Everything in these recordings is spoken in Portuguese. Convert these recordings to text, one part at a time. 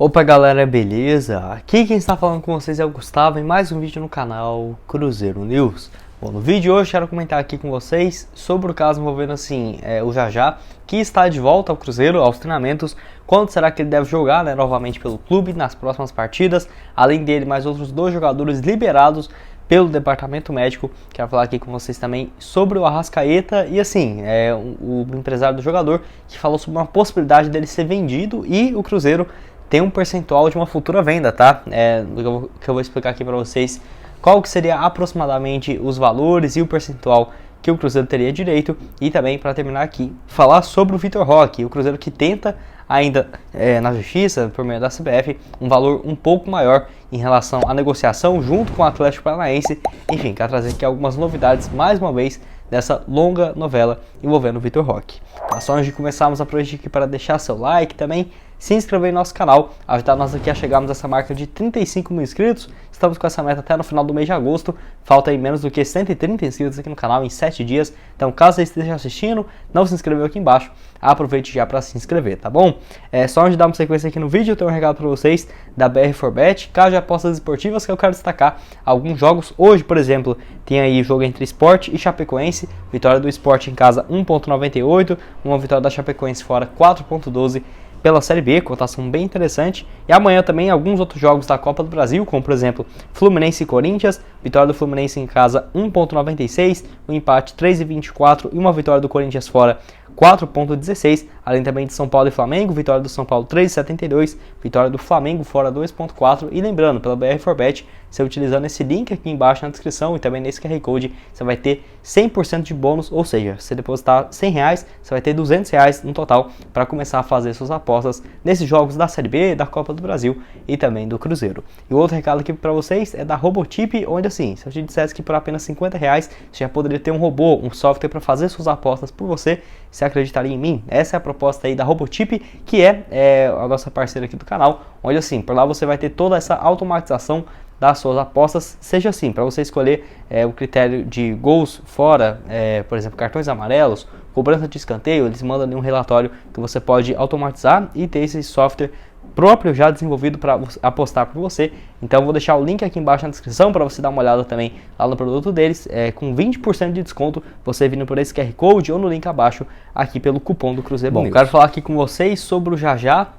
Opa galera, beleza? Aqui quem está falando com vocês é o Gustavo em mais um vídeo no canal Cruzeiro News. Bom, no vídeo de hoje quero comentar aqui com vocês sobre o caso envolvendo o Jajá, que está de volta ao Cruzeiro, aos treinamentos. Quando será que ele deve jogar novamente pelo clube nas próximas partidas? Além dele, mais outros dois jogadores liberados pelo departamento médico. Quero falar aqui com vocês também sobre o Arrascaeta e o empresário do jogador, que falou sobre uma possibilidade dele ser vendido e o Cruzeiro tem um percentual de uma futura venda, tá? Que eu vou explicar aqui para vocês qual que seria aproximadamente os valores e o percentual que o Cruzeiro teria direito. E também, para terminar aqui, falar sobre o Vitor Roque, o Cruzeiro que tenta ainda na justiça, por meio da CBF, um valor um pouco maior em relação à negociação junto com o Atlético Paranaense. Enfim, quero trazer aqui algumas novidades, mais uma vez, dessa longa novela envolvendo o Vitor Roque. Só antes de começarmos, aproveite aqui para deixar seu like, também se inscrever em nosso canal, ajudar nós aqui a chegarmos a essa marca de 35 mil inscritos. Estamos com essa meta até no final do mês de agosto, falta aí menos do que 130 inscritos aqui no canal em 7 dias. Então, caso você esteja assistindo, não se inscreveu aqui embaixo, aproveite já para se inscrever, tá bom? Só antes de darmos sequência aqui no vídeo, eu tenho um recado para vocês da BR4Bet, casa de apostas esportivas, que eu quero destacar alguns jogos. Hoje, por exemplo, tem aí o jogo entre Sport e Chapecoense, vitória do Sport em casa 1.98, uma vitória da Chapecoense fora 4.12 pela Série B, cotação bem interessante. E amanhã também alguns outros jogos da Copa do Brasil, como por exemplo Fluminense e Corinthians, vitória do Fluminense em casa 1.96, um empate 3.24 e uma vitória do Corinthians fora 4.16, além também de São Paulo e Flamengo, vitória do São Paulo 3.72, vitória do Flamengo fora 2.4. E lembrando, pela BR4Bet, você utilizando esse link aqui embaixo na descrição e também nesse QR Code, você vai ter 100% de bônus, ou seja, se você depositar R$100, você vai ter R$200 no total para começar a fazer suas apostas nesses jogos da Série B, da Copa do Brasil e também do Cruzeiro. E o outro recado aqui para vocês é da Robotip, onde se eu te dissesse que por apenas R$50 você já poderia ter um robô, um software para fazer suas apostas por você, você acreditaria em mim? Essa é a proposta aí da Robotip, que é a nossa parceira aqui do canal, onde por lá você vai ter toda essa automatização das suas apostas, seja para você escolher o critério de gols fora, por exemplo, cartões amarelos, cobrança de escanteio, eles mandam ali um relatório que você pode automatizar e ter esse software próprio já desenvolvido para apostar por você. Então eu vou deixar o link aqui embaixo na descrição para você dar uma olhada também lá no produto deles, com 20% de desconto, você vindo por esse QR Code ou no link abaixo aqui pelo cupom do Cruzeiro. Bom, quero falar aqui com vocês sobre o Jajá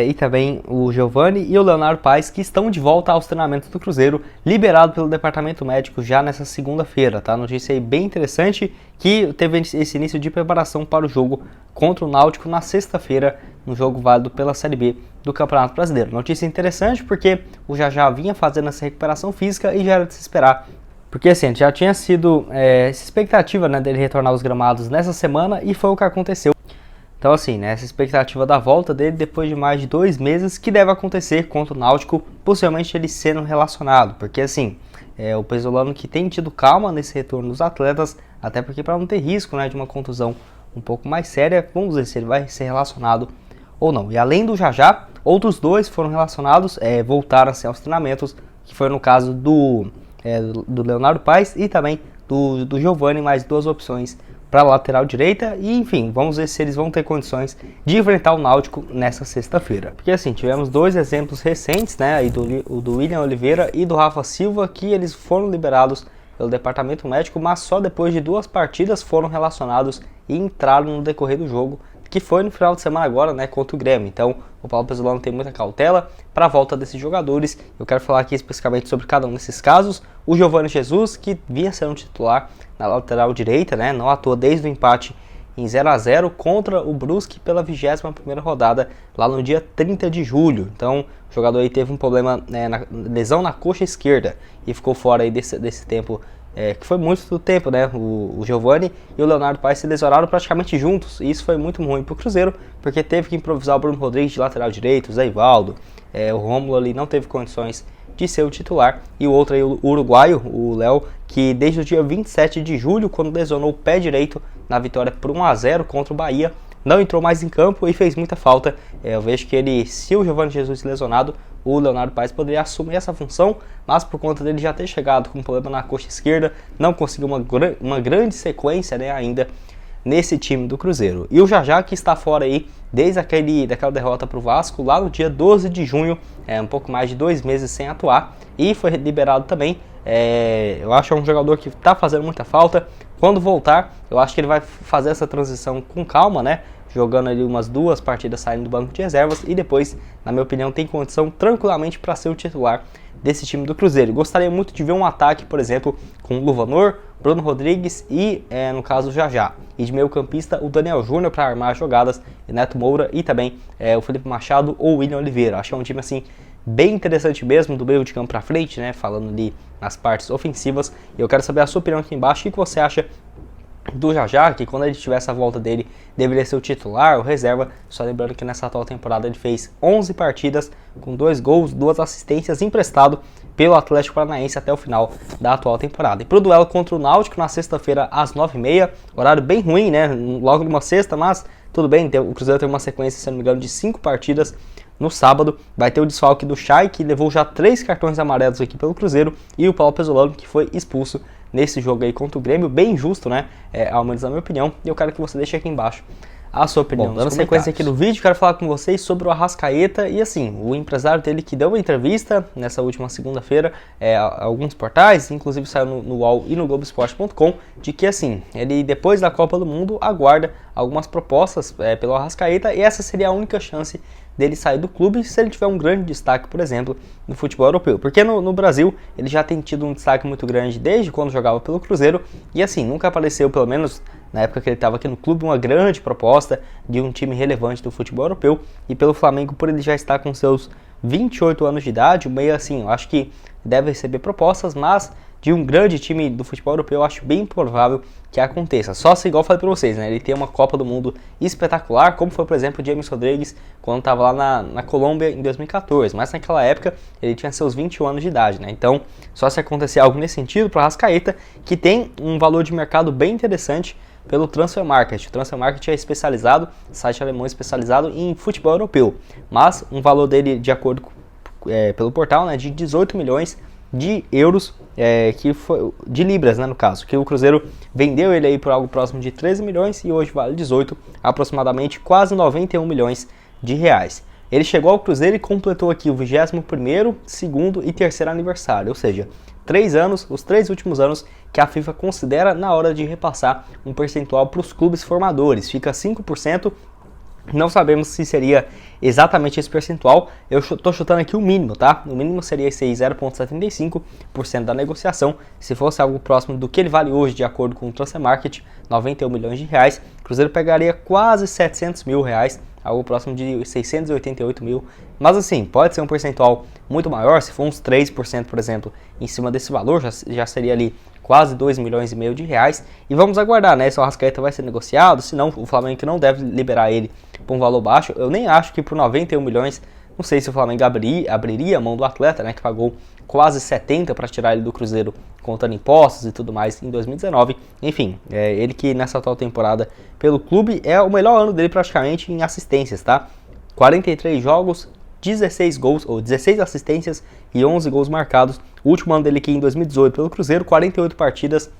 e também o Giovani e o Leonardo Paes, que estão de volta aos treinamentos do Cruzeiro, liberado pelo departamento médico já nessa segunda-feira, tá? Notícia aí bem interessante, que teve esse início de preparação para o jogo contra o Náutico na sexta-feira, no jogo válido pela Série B do Campeonato Brasileiro. Notícia interessante porque o Jajá vinha fazendo essa recuperação física e já era de se esperar, porque já tinha sido essa expectativa dele retornar aos gramados nessa semana e foi o que aconteceu. Então essa expectativa da volta dele depois de mais de 2 meses, que deve acontecer contra o Náutico, possivelmente ele sendo relacionado, porque o Pesolano que tem tido calma nesse retorno dos atletas, até porque para não ter risco de uma contusão um pouco mais séria, vamos ver se ele vai ser relacionado ou não. E além do Jajá, outros dois foram relacionados, voltaram aos treinamentos, que foi no caso do Leonardo Paes e também do Giovani, mais 2 opções para a lateral direita. E enfim, vamos ver se eles vão ter condições de enfrentar o Náutico nessa sexta-feira. Porque tivemos 2 exemplos recentes, aí do William Oliveira e do Rafa Silva, que eles foram liberados pelo departamento médico, mas só depois de 2 partidas foram relacionados e entraram no decorrer do jogo, que foi no final de semana agora, contra o Grêmio. Então, o Paulo Pesolano tem muita cautela para a volta desses jogadores. Eu quero falar aqui especificamente sobre cada um desses casos. O Giovani Jesus, que vinha sendo titular na lateral direita, não atua desde o empate em 0-0 contra o Brusque pela 21ª rodada, lá no dia 30 de julho. Então, o jogador aí teve um problema, lesão na coxa esquerda, e ficou fora aí desse tempo, que foi muito tempo, o Giovani e o Leonardo Paes se lesionaram praticamente juntos, e isso foi muito ruim para o Cruzeiro, porque teve que improvisar o Bruno Rodrigues de lateral direito, o Zé Ivaldo, o Rômulo ali não teve condições de ser o titular, e o outro aí, o uruguaio, o Léo, que desde o dia 27 de julho, quando lesionou o pé direito na vitória por 1-0 contra o Bahia, não entrou mais em campo e fez muita falta. Eu vejo que se o Giovani Jesus lesionado, o Leonardo Paes poderia assumir essa função, mas por conta dele já ter chegado com um problema na coxa esquerda, não conseguiu uma grande sequência ainda nesse time do Cruzeiro. E o Jajá, que está fora aí desde daquela derrota para o Vasco lá no dia 12 de junho, um pouco mais de 2 meses sem atuar, e foi liberado também. Eu acho que é um jogador que está fazendo muita falta. Quando voltar, eu acho que ele vai fazer essa transição com calma, né? Jogando ali umas 2 partidas saindo do banco de reservas e depois, na minha opinião, tem condição tranquilamente para ser o titular desse time do Cruzeiro. Gostaria muito de ver um ataque, por exemplo, com o Luvanor, Bruno Rodrigues e, no caso, o Jajá. E de meio campista, o Daniel Júnior para armar jogadas, Neto Moura e também o Felipe Machado ou o William Oliveira. Acho que é um time assim bem interessante mesmo, do meio de campo para frente, né? Falando ali nas partes ofensivas. E eu quero saber a sua opinião aqui embaixo. O que você acha do Jajá, que quando ele tiver essa volta dele, deveria ser o titular ou reserva? Só lembrando que nessa atual temporada ele fez 11 partidas com 2 gols, 2 assistências, emprestado pelo Atlético Paranaense até o final da atual temporada. E pro duelo contra o Náutico na sexta-feira às 9h30, horário bem ruim, né? Logo numa sexta, mas tudo bem, o Cruzeiro tem uma sequência, se não me engano, de 5 partidas. No sábado vai ter o desfalque do Chay, que levou já 3 cartões amarelos aqui pelo Cruzeiro, e o Paulo Pesolano, que foi expulso nesse jogo aí contra o Grêmio, bem injusto, né? Ao menos na minha opinião, e eu quero que você deixe aqui embaixo a sua opinião. Bom, dando sequência aqui no vídeo, quero falar com vocês sobre o Arrascaeta e assim, o empresário dele que deu uma entrevista nessa última segunda-feira a alguns portais, inclusive saiu no UOL e no Globoesporte.com, de que assim, ele depois da Copa do Mundo aguarda algumas propostas pelo Arrascaeta e essa seria a única chance dele sair do clube se ele tiver um grande destaque, por exemplo, no futebol europeu. Porque no Brasil ele já tem tido um destaque muito grande desde quando jogava pelo Cruzeiro e assim, nunca apareceu, pelo menos na época que ele estava aqui no clube, uma grande proposta de um time relevante do futebol europeu. E pelo Flamengo, por ele já estar com seus 28 anos de idade, meio assim, eu acho que deve receber propostas, mas de um grande time do futebol europeu eu acho bem improvável que aconteça. Só se, igual eu falei para vocês, né, ele tem uma Copa do Mundo espetacular, como foi, por exemplo, o James Rodrigues quando estava lá na Colômbia em 2014. Mas naquela época ele tinha seus 21 anos de idade, né? Então, só se acontecer algo nesse sentido para o Arrascaeta, que tem um valor de mercado bem interessante pelo Transfer Market. O Transfer Market é especializado, site alemão especializado em futebol europeu, mas um valor dele, de acordo pelo portal, né, de 18 milhões de euros, que foi de libras, né, no caso, que o Cruzeiro vendeu ele aí por algo próximo de 13 milhões e hoje vale 18, aproximadamente quase 91 milhões de reais. Ele chegou ao Cruzeiro e completou aqui o 21º, 2º e 3º aniversário, ou seja, 3 anos, os 3 últimos anos que a FIFA considera na hora de repassar um percentual para os clubes formadores. Fica 5%, não sabemos se seria exatamente esse percentual, eu estou chutando aqui o mínimo, tá? O mínimo seria esse 0,75% da negociação. Se fosse algo próximo do que ele vale hoje, de acordo com o Transfer Market, 91 milhões de reais, o Cruzeiro pegaria quase 700 mil reais, algo próximo de 688 mil, mas assim, pode ser um percentual muito maior, se for uns 3%, por exemplo, em cima desse valor, já seria ali quase 2 milhões e meio de reais, e vamos aguardar, né, se o Arrascaeta vai ser negociado, senão o Flamengo não deve liberar ele por um valor baixo. Eu nem acho que por 91 milhões, não sei se o Flamengo abriria a mão do atleta, né, que pagou quase 70 para tirar ele do Cruzeiro, contando impostos e tudo mais em 2019. Enfim, ele que nessa atual temporada pelo clube é o melhor ano dele praticamente em assistências, tá? 43 jogos, 16 gols, ou 16 assistências e 11 gols marcados. O último ano dele aqui em 2018 pelo Cruzeiro, 48 partidas,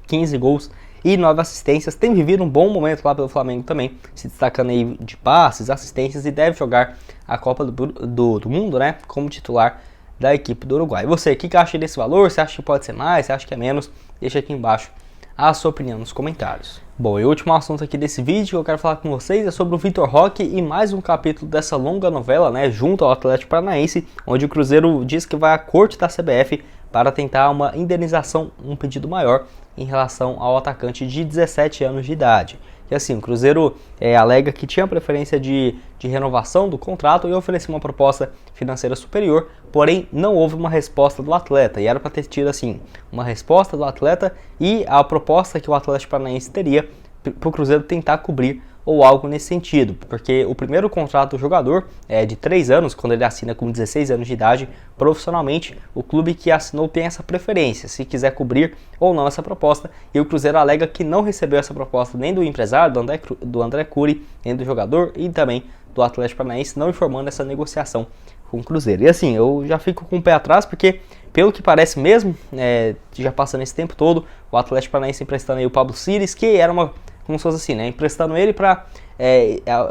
15 gols e 9 assistências. Tem vivido um bom momento lá pelo Flamengo também, se destacando aí de passes, assistências, e deve jogar a Copa do Mundo, né, como titular da equipe do Uruguai. E você, o que acha desse valor? Você acha que pode ser mais? Você acha que é menos? Deixa aqui embaixo a sua opinião nos comentários. Bom, e o último assunto aqui desse vídeo que eu quero falar com vocês é sobre o Vitor Roque e mais um capítulo dessa longa novela, né, junto ao Atlético Paranaense, onde o Cruzeiro diz que vai à corte da CBF para tentar uma indenização, um pedido maior em relação ao atacante de 17 anos de idade. E assim, o Cruzeiro alega que tinha preferência de renovação do contrato e ofereceu uma proposta financeira superior, porém não houve uma resposta do atleta, e era para ter tido assim, uma resposta do atleta e a proposta que o Atlético Paranaense teria para o Cruzeiro tentar cobrir ou algo nesse sentido, porque o primeiro contrato do jogador é de 3 anos, quando ele assina com 16 anos de idade, profissionalmente, o clube que assinou tem essa preferência, se quiser cobrir ou não essa proposta, e o Cruzeiro alega que não recebeu essa proposta nem do empresário, do André Cury, nem do jogador, e também do Atlético Paranaense, não informando essa negociação com o Cruzeiro. E assim, eu já fico com o pé atrás, porque pelo que parece mesmo, já passando esse tempo todo, o Atlético Paranaense emprestando aí o Pablo Cires, que era uma como se fosse assim, né, emprestando ele para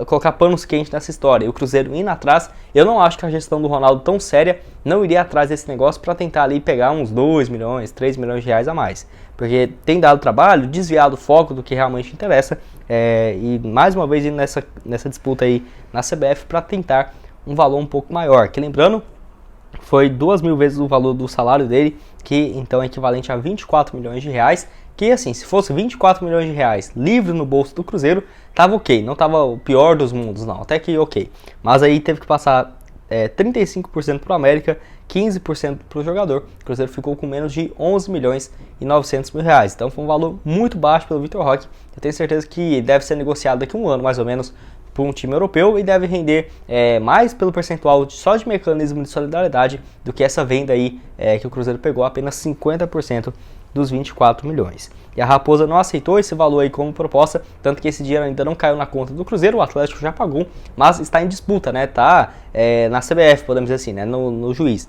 colocar panos quentes nessa história. E o Cruzeiro indo atrás, eu não acho que a gestão do Ronaldo tão séria não iria atrás desse negócio para tentar ali pegar uns 2 milhões, 3 milhões de reais a mais. Porque tem dado trabalho, desviado o foco do que realmente interessa, e mais uma vez indo nessa disputa aí na CBF para tentar um valor um pouco maior. Que lembrando, foi 2.000 vezes o valor do salário dele, que então é equivalente a 24 milhões de reais, que assim, se fosse 24 milhões de reais livre no bolso do Cruzeiro, tava ok, não tava o pior dos mundos não, até que ok. Mas aí teve que passar 35% para o América, 15% para o jogador. O Cruzeiro ficou com menos de 11 milhões e 900 mil reais. Então foi um valor muito baixo pelo Vitor Roque. Eu tenho certeza que deve ser negociado daqui a um ano, mais ou menos, para um time europeu e deve render mais pelo percentual só de mecanismo de solidariedade do que essa venda aí que o Cruzeiro pegou, apenas 50% dos 24 milhões. E a Raposa não aceitou esse valor aí como proposta, tanto que esse dinheiro ainda não caiu na conta do Cruzeiro, o Atlético já pagou, mas está em disputa, né? Tá na CBF, podemos dizer assim, né? No juiz.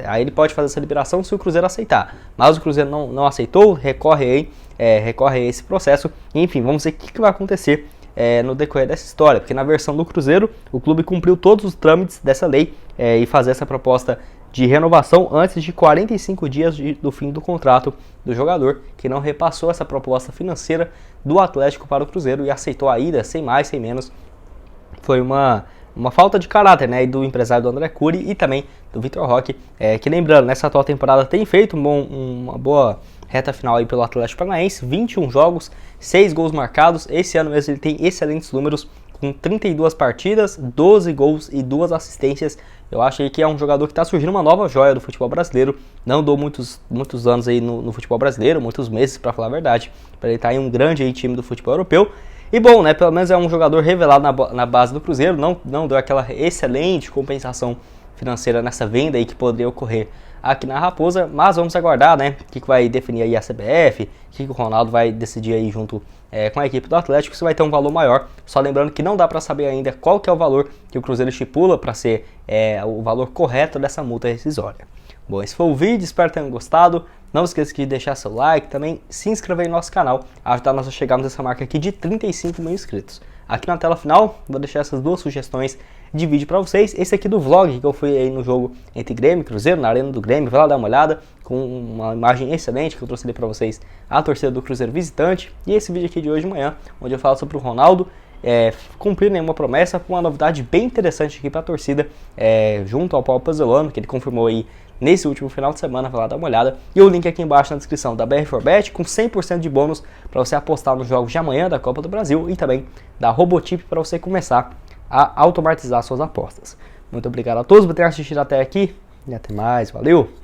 Aí ele pode fazer essa liberação se o Cruzeiro aceitar, mas o Cruzeiro não aceitou, recorre a esse processo, e, enfim, vamos ver o que vai acontecer no decorrer dessa história, porque na versão do Cruzeiro, o clube cumpriu todos os trâmites dessa lei e fazer essa proposta de renovação antes de 45 dias do fim do contrato do jogador, que não repassou essa proposta financeira do Atlético para o Cruzeiro e aceitou a ida sem mais, sem menos. Foi uma falta de caráter, né, do empresário do André Cury e também do Vitor Roque, que lembrando, nessa atual temporada tem feito uma boa reta final aí pelo Atlético Paranaense, 21 jogos, 6 gols marcados. Esse ano mesmo ele tem excelentes números, com 32 partidas, 12 gols e 2 assistências. Eu acho aí que é um jogador que está surgindo uma nova joia do futebol brasileiro. Não dou muitos anos aí no futebol brasileiro, muitos meses para falar a verdade, para ele estar em um grande aí time do futebol europeu. E bom, né, pelo menos é um jogador revelado na base do Cruzeiro, não deu aquela excelente compensação financeira nessa venda aí que poderia ocorrer aqui na Raposa, mas vamos aguardar, né, o que vai definir aí a CBF, o que o Ronaldo vai decidir aí junto com a equipe do Atlético, se vai ter um valor maior. Só lembrando que não dá para saber ainda qual que é o valor que o Cruzeiro estipula para ser o valor correto dessa multa rescisória. Bom, esse foi o vídeo, espero que tenham gostado. Não esqueça de deixar seu like, também se inscrever no nosso canal, ajudar nós a chegarmos nessa marca aqui de 35 mil inscritos. Aqui na tela final, vou deixar essas duas sugestões de vídeo para vocês. Esse aqui do vlog, que eu fui aí no jogo entre Grêmio e Cruzeiro, na Arena do Grêmio, vai lá dar uma olhada, com uma imagem excelente que eu trouxe ali para vocês, a torcida do Cruzeiro visitante. E esse vídeo aqui de hoje de manhã, onde eu falo sobre o Ronaldo, cumprir nenhuma promessa, com uma novidade bem interessante aqui para a torcida, junto ao Paulo Pezzolano, que ele confirmou aí nesse último final de semana. Vai lá dar uma olhada, e o link aqui embaixo na descrição da BR4Bet, com 100% de bônus para você apostar nos jogos de amanhã da Copa do Brasil, e também da Robotip para você começar a automatizar suas apostas. Muito obrigado a todos por terem assistido até aqui, e até mais, valeu!